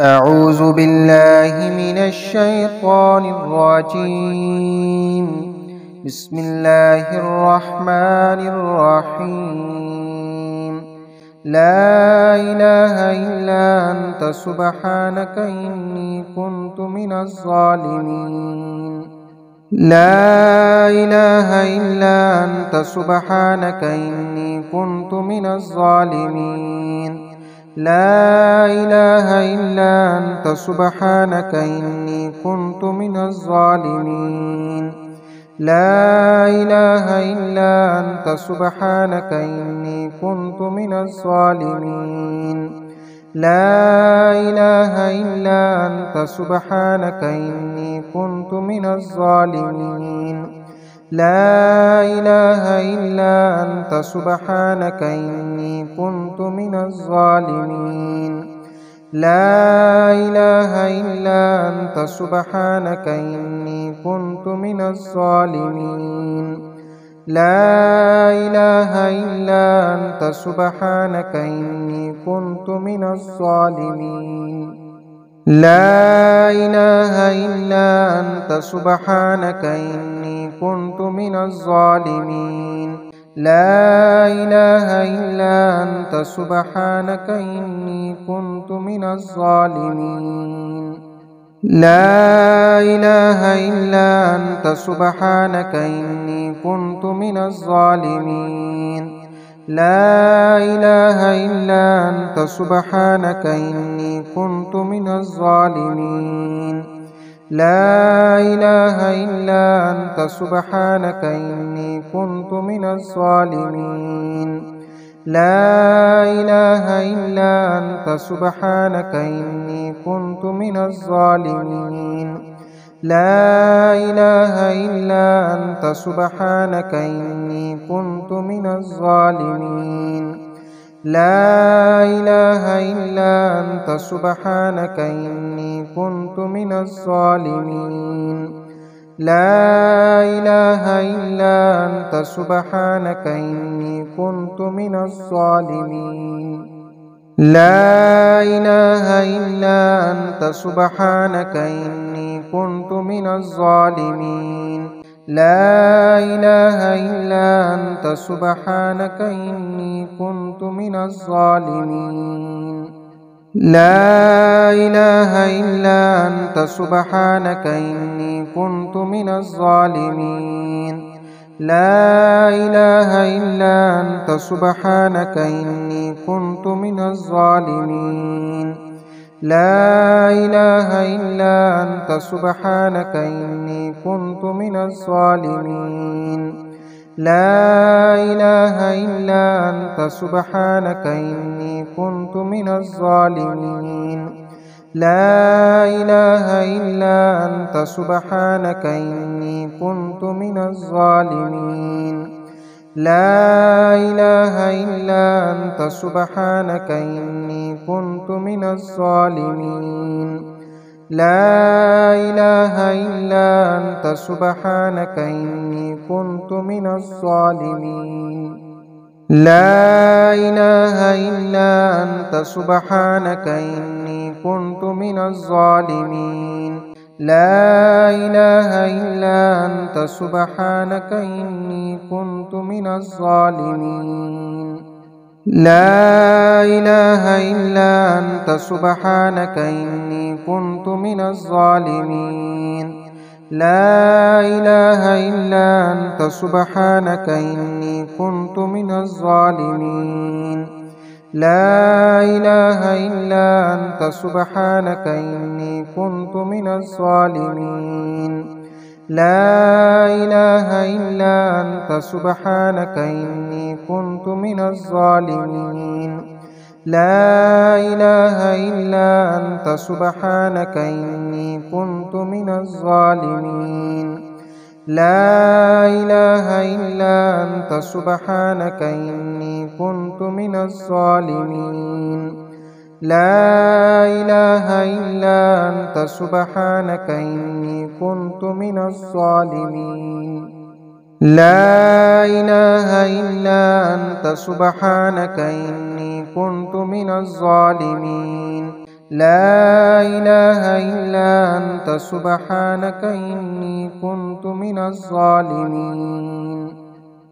أعوذ بالله من الشيطان الرجيم. بسم الله الرحمن الرحيم. لا إله إلا أنت سبحانك إني كنت من الظالمين. لا إله إلا أنت سبحانك إني كنت من الظالمين. لا إله إلا أنت سبحانك إني كنت من الظالمين. لا إله إلا أنت سبحانك إني كنت من الظالمين. لا إله إلا أنت سبحانك إني كنت من الظالمين. لا إله إلا أنت سبحانك إني كنت من الظالمين. لا إله إلا أنت سبحانك إني كنت من الظالمين. لا إله إلا أنت سبحانك إني كنت من الظالمين. لا إله إلا أنت سبحانك إني كنت من الظالمين. لا إله إلا أنت سبحانك إني كنت من الظالمين. لا إله إلا أنت سبحانك إني كنت من الظالمين. لا إله إلا أنت سبحانك إني كنت من الظالمين. لا إله إلا أنت سبحانك إني كنت من الظالمين. لا إله إلا أنت سبحانك إني كنت من الظالمين. لا إله إلا أنت سبحانك إني كنت من الظالمين. لا إله إلا أنت سبحانك إني كنت من الظالمين. لا إله إلا أنت سبحانك إني كنت من الظالمين. لا إله إلا أنت سبحانك إني كنت من الظالمين. لا إله إلا أنت سبحانك إني كنت من الظالمين. لا إله إلا أنت سبحانك إني كنت من الظالمين. لا إله إلا أنت سبحانك إني كنت من الظالمين. لا إله إلا أنت سبحانك إني كنت من الظالمين. لا إله إلا أنت سبحانك إني كنت من الظالمين. لا إله إلا أنت سبحانك إني كنت من الظالمين. لا إله إلا أنت سبحانك إني كنت من الظالمين. لا إله إلا أنت سبحانك إني كنت من الظالمين. لا إله إلا أنت سبحانك إني كنت من الظالمين. لا إله إلا أنت سبحانك إني كنت من الظالمين. لا إله إلا أنت سبحانك إني كنت من الظالمين. لا إله إلا أنت سبحانك إني كنت من الظالمين. لا إله إلا أنت سبحانك إني كنت من الظالمين. لا إله إلا أنت سبحانك إني كنت من الظالمين. لا إله إلا أنت سبحانك إني كنت من الظالمين. لا إله إلا أنت سبحانك إني كنت من الظالمين. لا إله إلا أنت سبحانك إني كنت من الظالمين. لا إله إلا أنت سبحانك إني كنت من الظالمين. لا إله إلا أنت سبحانك إني كنت من الظالمين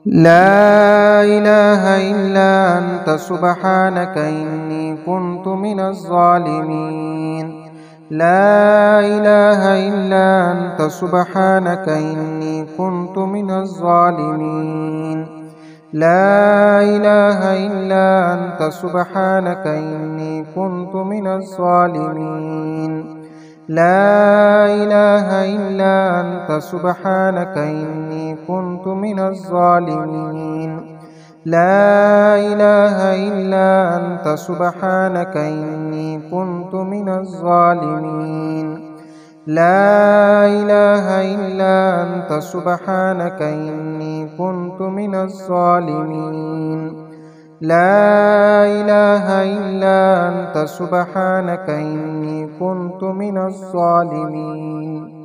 لا إله إلا أنت سبحانك إني كنت من الظالمين لا إله إلا أنت سبحانك إني كنت من الظالمين لا إله إلا أنت سبحانك إني كنت من الظالمين لا إله إلا أنت سبحانك إني كنت من الظالمين لا إله إلا أنت سبحانك إني كنت من الظالمين لا إله إلا أنت سبحانك إني كنت من الظالمين لا إله إلا أنت سبحانك إني كنت من الظالمين